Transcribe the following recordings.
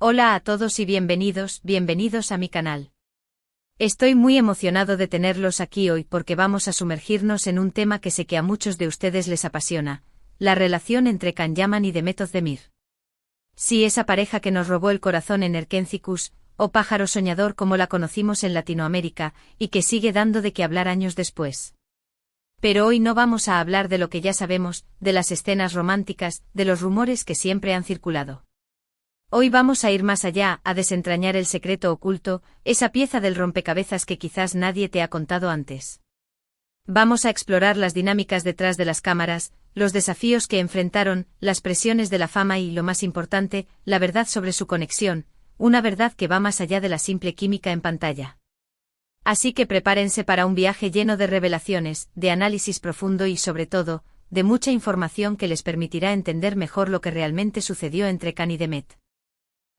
Hola a todos y bienvenidos a mi canal. Estoy muy emocionado de tenerlos aquí hoy porque vamos a sumergirnos en un tema que sé que a muchos de ustedes les apasiona, la relación entre Can Yaman y Demet Özdemir. Sí, esa pareja que nos robó el corazón en Erkenci-Kuş, o pájaro soñador como la conocimos en Latinoamérica, y que sigue dando de qué hablar años después. Pero hoy no vamos a hablar de lo que ya sabemos, de las escenas románticas, de los rumores que siempre han circulado. Hoy vamos a ir más allá, a desentrañar el secreto oculto, esa pieza del rompecabezas que quizás nadie te ha contado antes. Vamos a explorar las dinámicas detrás de las cámaras, los desafíos que enfrentaron, las presiones de la fama y, lo más importante, la verdad sobre su conexión, una verdad que va más allá de la simple química en pantalla. Así que prepárense para un viaje lleno de revelaciones, de análisis profundo y, sobre todo, de mucha información que les permitirá entender mejor lo que realmente sucedió entre Can y Demet.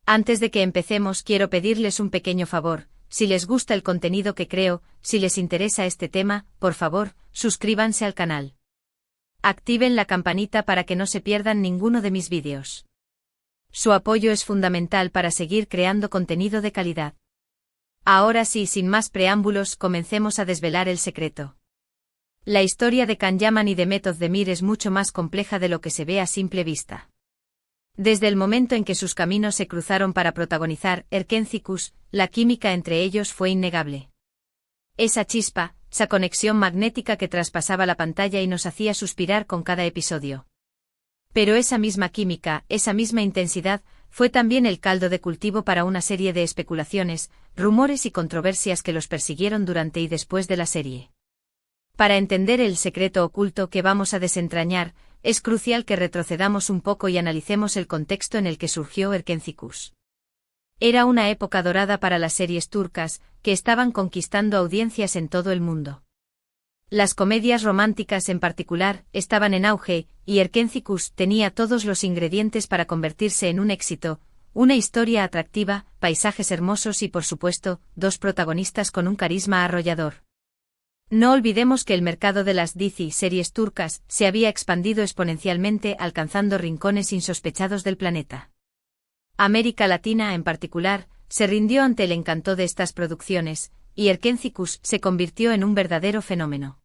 Antes de que empecemos, quiero pedirles un pequeño favor. Si les gusta el contenido que creo, si les interesa este tema, por favor, suscríbanse al canal. Activen la campanita para que no se pierdan ninguno de mis vídeos. Su apoyo es fundamental para seguir creando contenido de calidad. Ahora sí, sin más preámbulos, comencemos a desvelar el secreto. La historia de Can Yaman y Demet Özdemir es mucho más compleja de lo que se ve a simple vista. Desde el momento en que sus caminos se cruzaron para protagonizar Erkenci-Kuş, la química entre ellos fue innegable. Esa chispa, esa conexión magnética que traspasaba la pantalla y nos hacía suspirar con cada episodio. Pero esa misma química, esa misma intensidad, fue también el caldo de cultivo para una serie de especulaciones, rumores y controversias que los persiguieron durante y después de la serie. Para entender el secreto oculto que vamos a desentrañar, es crucial que retrocedamos un poco y analicemos el contexto en el que surgió Erkenci-Kuş. Era una época dorada para las series turcas, que estaban conquistando audiencias en todo el mundo. Las comedias románticas en particular estaban en auge, y Erkenci-Kuş tenía todos los ingredientes para convertirse en un éxito, una historia atractiva, paisajes hermosos y por supuesto, dos protagonistas con un carisma arrollador. No olvidemos que el mercado de las dizi series turcas se había expandido exponencialmente, alcanzando rincones insospechados del planeta. América Latina, en particular, se rindió ante el encanto de estas producciones, y Erkenci-Kuş se convirtió en un verdadero fenómeno.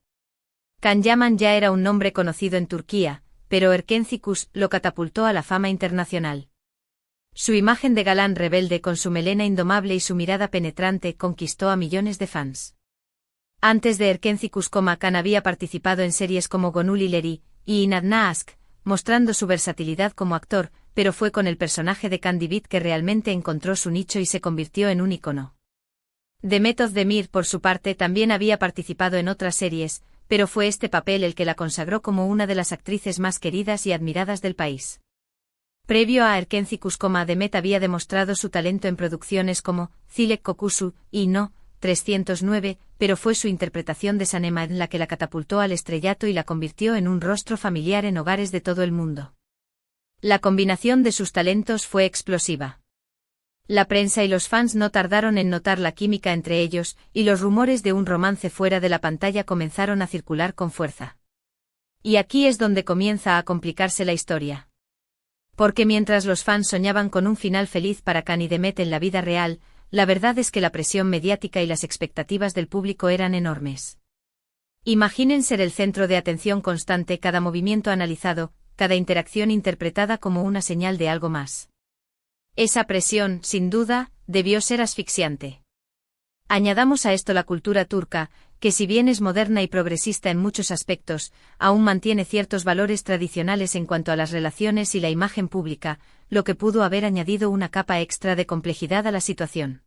Can Yaman ya era un nombre conocido en Turquía, pero Erkenci-Kuş lo catapultó a la fama internacional. Su imagen de galán rebelde con su melena indomable y su mirada penetrante conquistó a millones de fans. Antes de Erkenci-Kuş, Can había participado en series como Gönül İleri y İnadına Aşk, mostrando su versatilidad como actor, pero fue con el personaje de Can Divit que realmente encontró su nicho y se convirtió en un ícono. Demet Özdemir, por su parte, también había participado en otras series, pero fue este papel el que la consagró como una de las actrices más queridas y admiradas del país. Previo a Erkenci-Kuş, Demet había demostrado su talento en producciones como Zilek Kokusu y No. 309, pero fue su interpretación de Sanem la que la catapultó al estrellato y la convirtió en un rostro familiar en hogares de todo el mundo. La combinación de sus talentos fue explosiva. La prensa y los fans no tardaron en notar la química entre ellos, y los rumores de un romance fuera de la pantalla comenzaron a circular con fuerza. Y aquí es donde comienza a complicarse la historia. Porque mientras los fans soñaban con un final feliz para Can y Demet en la vida real, la verdad es que la presión mediática y las expectativas del público eran enormes. Imaginen ser el centro de atención constante, cada movimiento analizado, cada interacción interpretada como una señal de algo más. Esa presión, sin duda, debió ser asfixiante. Añadamos a esto la cultura turca, que si bien es moderna y progresista en muchos aspectos, aún mantiene ciertos valores tradicionales en cuanto a las relaciones y la imagen pública, lo que pudo haber añadido una capa extra de complejidad a la situación.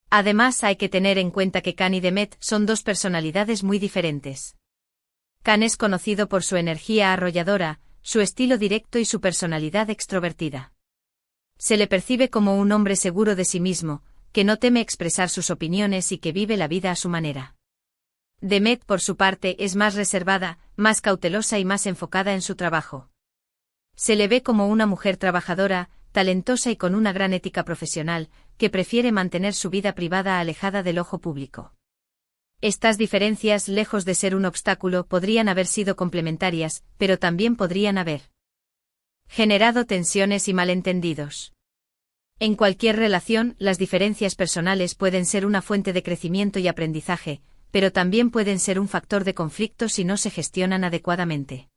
Además, hay que tener en cuenta que Can y Demet son dos personalidades muy diferentes. Can es conocido por su energía arrolladora, su estilo directo y su personalidad extrovertida. Se le percibe como un hombre seguro de sí mismo, que no teme expresar sus opiniones y que vive la vida a su manera. Demet, por su parte, es más reservada, más cautelosa y más enfocada en su trabajo. Se le ve como una mujer trabajadora, talentosa y con una gran ética profesional, que prefiere mantener su vida privada alejada del ojo público. Estas diferencias, lejos de ser un obstáculo, podrían haber sido complementarias, pero también podrían haber generado tensiones y malentendidos. En cualquier relación, las diferencias personales pueden ser una fuente de crecimiento y aprendizaje, pero también pueden ser un factor de conflicto si no se gestionan adecuadamente.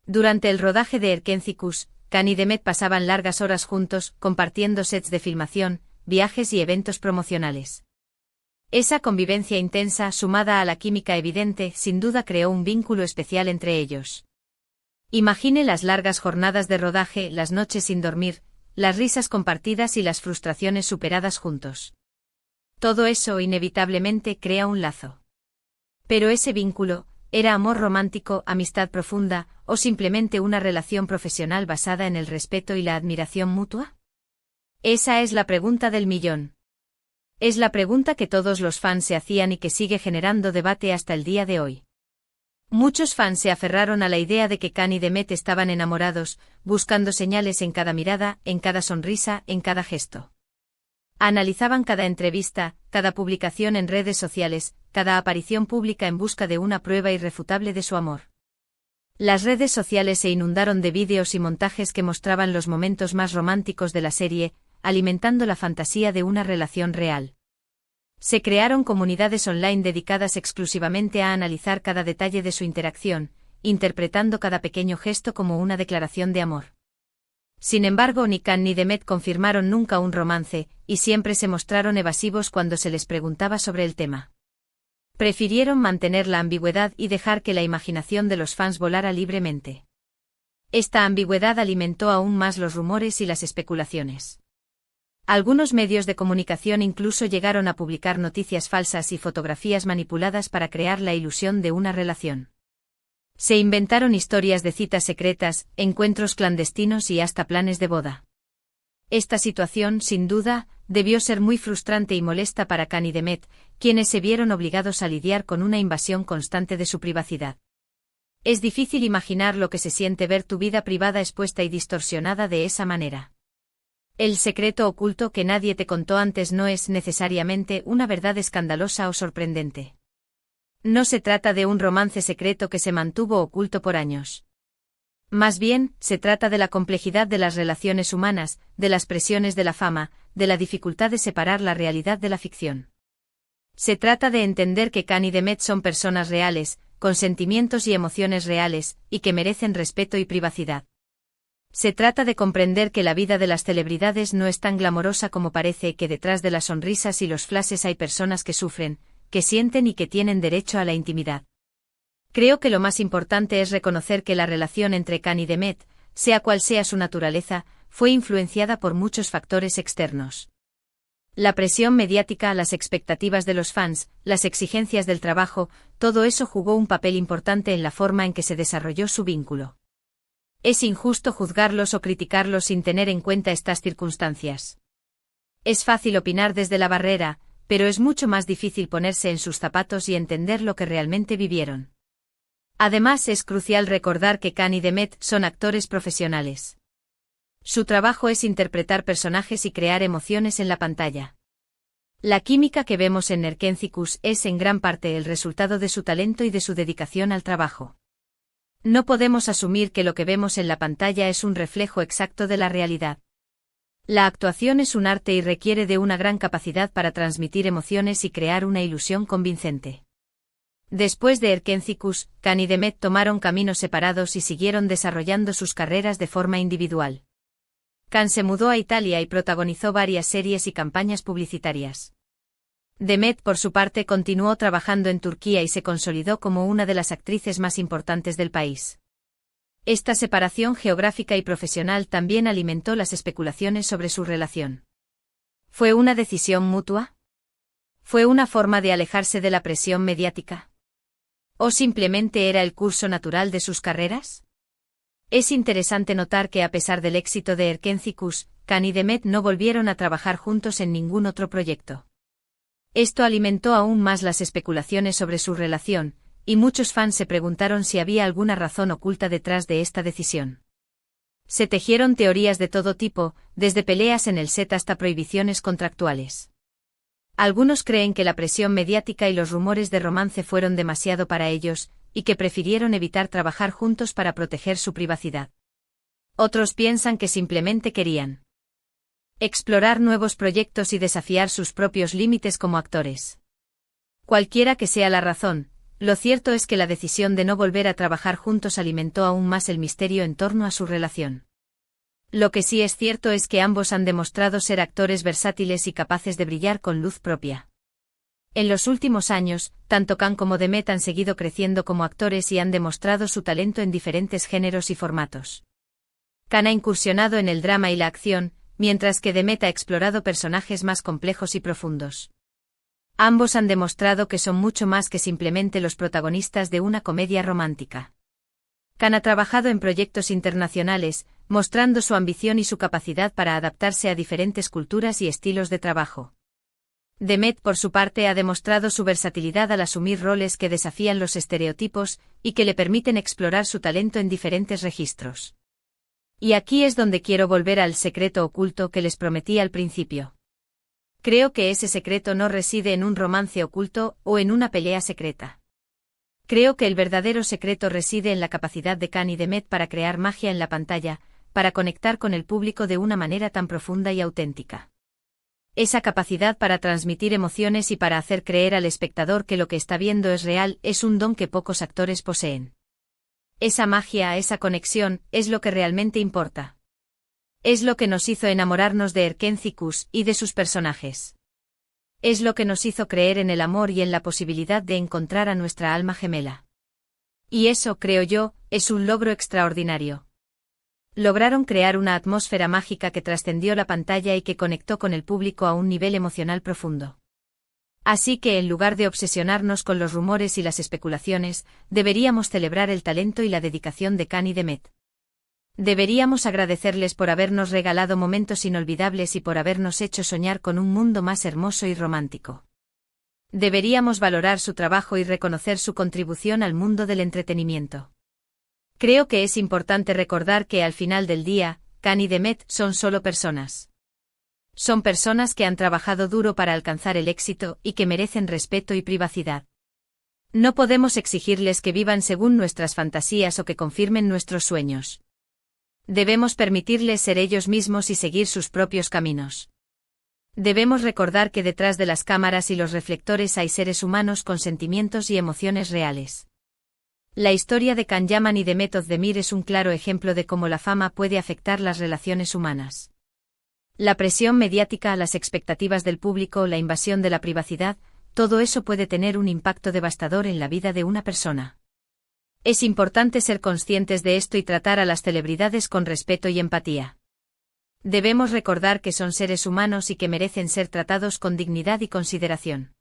Durante el rodaje de Erkénticus, Can y Demet pasaban largas horas juntos, compartiendo sets de filmación, viajes y eventos promocionales. Esa convivencia intensa, sumada a la química evidente, sin duda creó un vínculo especial entre ellos. Imagine las largas jornadas de rodaje, las noches sin dormir, las risas compartidas y las frustraciones superadas juntos. Todo eso inevitablemente crea un lazo. Pero ese vínculo, ¿era amor romántico, amistad profunda, o simplemente una relación profesional basada en el respeto y la admiración mutua? Esa es la pregunta del millón. Es la pregunta que todos los fans se hacían y que sigue generando debate hasta el día de hoy. Muchos fans se aferraron a la idea de que Can y Demet estaban enamorados, buscando señales en cada mirada, en cada sonrisa, en cada gesto. Analizaban cada entrevista, cada publicación en redes sociales, cada aparición pública en busca de una prueba irrefutable de su amor. Las redes sociales se inundaron de vídeos y montajes que mostraban los momentos más románticos de la serie, alimentando la fantasía de una relación real. Se crearon comunidades online dedicadas exclusivamente a analizar cada detalle de su interacción, interpretando cada pequeño gesto como una declaración de amor. Sin embargo, ni Can ni Demet confirmaron nunca un romance, y siempre se mostraron evasivos cuando se les preguntaba sobre el tema. Prefirieron mantener la ambigüedad y dejar que la imaginación de los fans volara libremente. Esta ambigüedad alimentó aún más los rumores y las especulaciones. Algunos medios de comunicación incluso llegaron a publicar noticias falsas y fotografías manipuladas para crear la ilusión de una relación. Se inventaron historias de citas secretas, encuentros clandestinos y hasta planes de boda. Esta situación, sin duda, debió ser muy frustrante y molesta para Can y Demet, quienes se vieron obligados a lidiar con una invasión constante de su privacidad. Es difícil imaginar lo que se siente ver tu vida privada expuesta y distorsionada de esa manera. El secreto oculto que nadie te contó antes no es necesariamente una verdad escandalosa o sorprendente. No se trata de un romance secreto que se mantuvo oculto por años. Más bien, se trata de la complejidad de las relaciones humanas, de las presiones de la fama, de la dificultad de separar la realidad de la ficción. Se trata de entender que Can y Demet son personas reales, con sentimientos y emociones reales, y que merecen respeto y privacidad. Se trata de comprender que la vida de las celebridades no es tan glamorosa como parece y que detrás de las sonrisas y los flashes hay personas que sufren, que sienten y que tienen derecho a la intimidad. Creo que lo más importante es reconocer que la relación entre Can y Demet, sea cual sea su naturaleza, fue influenciada por muchos factores externos. La presión mediática, las expectativas de los fans, las exigencias del trabajo, todo eso jugó un papel importante en la forma en que se desarrolló su vínculo. Es injusto juzgarlos o criticarlos sin tener en cuenta estas circunstancias. Es fácil opinar desde la barrera, pero es mucho más difícil ponerse en sus zapatos y entender lo que realmente vivieron. Además, es crucial recordar que Can y Demet son actores profesionales. Su trabajo es interpretar personajes y crear emociones en la pantalla. La química que vemos en Erkénticus es en gran parte el resultado de su talento y de su dedicación al trabajo. No podemos asumir que lo que vemos en la pantalla es un reflejo exacto de la realidad. La actuación es un arte y requiere de una gran capacidad para transmitir emociones y crear una ilusión convincente. Después de Erkénticus, Can y Demet tomaron caminos separados y siguieron desarrollando sus carreras de forma individual. Can se mudó a Italia y protagonizó varias series y campañas publicitarias. Demet, por su parte, continuó trabajando en Turquía y se consolidó como una de las actrices más importantes del país. Esta separación geográfica y profesional también alimentó las especulaciones sobre su relación. ¿Fue una decisión mutua? ¿Fue una forma de alejarse de la presión mediática? ¿O simplemente era el curso natural de sus carreras? Es interesante notar que a pesar del éxito de Erkénticus, Can y Demet no volvieron a trabajar juntos en ningún otro proyecto. Esto alimentó aún más las especulaciones sobre su relación, y muchos fans se preguntaron si había alguna razón oculta detrás de esta decisión. Se tejieron teorías de todo tipo, desde peleas en el set hasta prohibiciones contractuales. Algunos creen que la presión mediática y los rumores de romance fueron demasiado para ellos, y que prefirieron evitar trabajar juntos para proteger su privacidad. Otros piensan que simplemente querían Explorar nuevos proyectos y desafiar sus propios límites como actores. Cualquiera que sea la razón, lo cierto es que la decisión de no volver a trabajar juntos alimentó aún más el misterio en torno a su relación. Lo que sí es cierto es que ambos han demostrado ser actores versátiles y capaces de brillar con luz propia. En los últimos años, tanto Khan como Demet han seguido creciendo como actores y han demostrado su talento en diferentes géneros y formatos. Khan ha incursionado en el drama y la acción, mientras que Demet ha explorado personajes más complejos y profundos. Ambos han demostrado que son mucho más que simplemente los protagonistas de una comedia romántica. Khan ha trabajado en proyectos internacionales, mostrando su ambición y su capacidad para adaptarse a diferentes culturas y estilos de trabajo. Demet, por su parte, ha demostrado su versatilidad al asumir roles que desafían los estereotipos y que le permiten explorar su talento en diferentes registros. Y aquí es donde quiero volver al secreto oculto que les prometí al principio. Creo que ese secreto no reside en un romance oculto o en una pelea secreta. Creo que el verdadero secreto reside en la capacidad de Khan y Demet para crear magia en la pantalla, para conectar con el público de una manera tan profunda y auténtica. Esa capacidad para transmitir emociones y para hacer creer al espectador que lo que está viendo es real es un don que pocos actores poseen. Esa magia, esa conexión, es lo que realmente importa. Es lo que nos hizo enamorarnos de Erkenci-Kuş y de sus personajes. Es lo que nos hizo creer en el amor y en la posibilidad de encontrar a nuestra alma gemela. Y eso, creo yo, es un logro extraordinario. Lograron crear una atmósfera mágica que trascendió la pantalla y que conectó con el público a un nivel emocional profundo. Así que en lugar de obsesionarnos con los rumores y las especulaciones, deberíamos celebrar el talento y la dedicación de Khan y Demet. Deberíamos agradecerles por habernos regalado momentos inolvidables y por habernos hecho soñar con un mundo más hermoso y romántico. Deberíamos valorar su trabajo y reconocer su contribución al mundo del entretenimiento. Creo que es importante recordar que al final del día, Khan y Demet son solo personas. Son personas que han trabajado duro para alcanzar el éxito y que merecen respeto y privacidad. No podemos exigirles que vivan según nuestras fantasías o que confirmen nuestros sueños. Debemos permitirles ser ellos mismos y seguir sus propios caminos. Debemos recordar que detrás de las cámaras y los reflectores hay seres humanos con sentimientos y emociones reales. La historia de Can Yaman y Demet Özdemir es un claro ejemplo de cómo la fama puede afectar las relaciones humanas. La presión mediática, las expectativas del público, la invasión de la privacidad, todo eso puede tener un impacto devastador en la vida de una persona. Es importante ser conscientes de esto y tratar a las celebridades con respeto y empatía. Debemos recordar que son seres humanos y que merecen ser tratados con dignidad y consideración.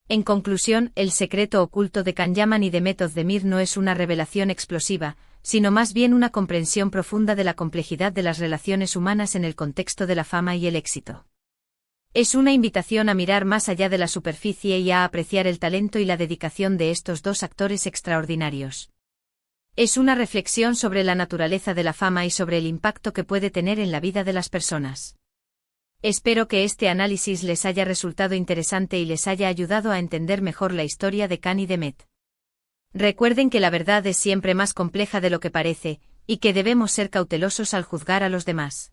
En conclusión, el secreto oculto de Can Yaman y Demet Özdemir no es una revelación explosiva, sino más bien una comprensión profunda de la complejidad de las relaciones humanas en el contexto de la fama y el éxito. Es una invitación a mirar más allá de la superficie y a apreciar el talento y la dedicación de estos dos actores extraordinarios. Es una reflexión sobre la naturaleza de la fama y sobre el impacto que puede tener en la vida de las personas. Espero que este análisis les haya resultado interesante y les haya ayudado a entender mejor la historia de Can y Demet. Recuerden que la verdad es siempre más compleja de lo que parece, y que debemos ser cautelosos al juzgar a los demás.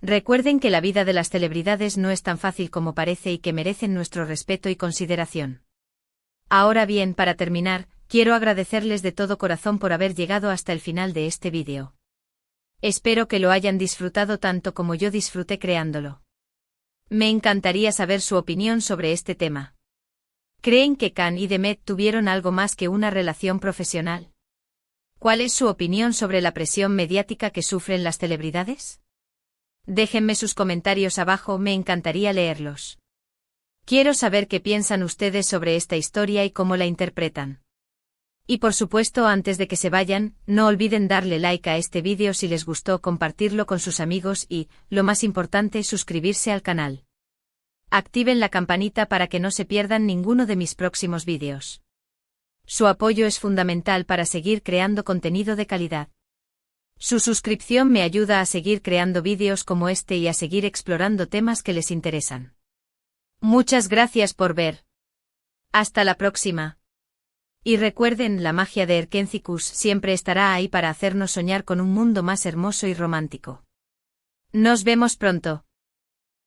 Recuerden que la vida de las celebridades no es tan fácil como parece y que merecen nuestro respeto y consideración. Ahora bien, para terminar, quiero agradecerles de todo corazón por haber llegado hasta el final de este vídeo. Espero que lo hayan disfrutado tanto como yo disfruté creándolo. Me encantaría saber su opinión sobre este tema. ¿Creen que Can y Demet tuvieron algo más que una relación profesional? ¿Cuál es su opinión sobre la presión mediática que sufren las celebridades? Déjenme sus comentarios abajo, me encantaría leerlos. Quiero saber qué piensan ustedes sobre esta historia y cómo la interpretan. Y por supuesto, antes de que se vayan, no olviden darle like a este vídeo si les gustó, compartirlo con sus amigos y, lo más importante, suscribirse al canal. Activen la campanita para que no se pierdan ninguno de mis próximos vídeos. Su apoyo es fundamental para seguir creando contenido de calidad. Su suscripción me ayuda a seguir creando vídeos como este y a seguir explorando temas que les interesan. Muchas gracias por ver. Hasta la próxima. Y recuerden, la magia de Erkenci-Kuş siempre estará ahí para hacernos soñar con un mundo más hermoso y romántico. Nos vemos pronto.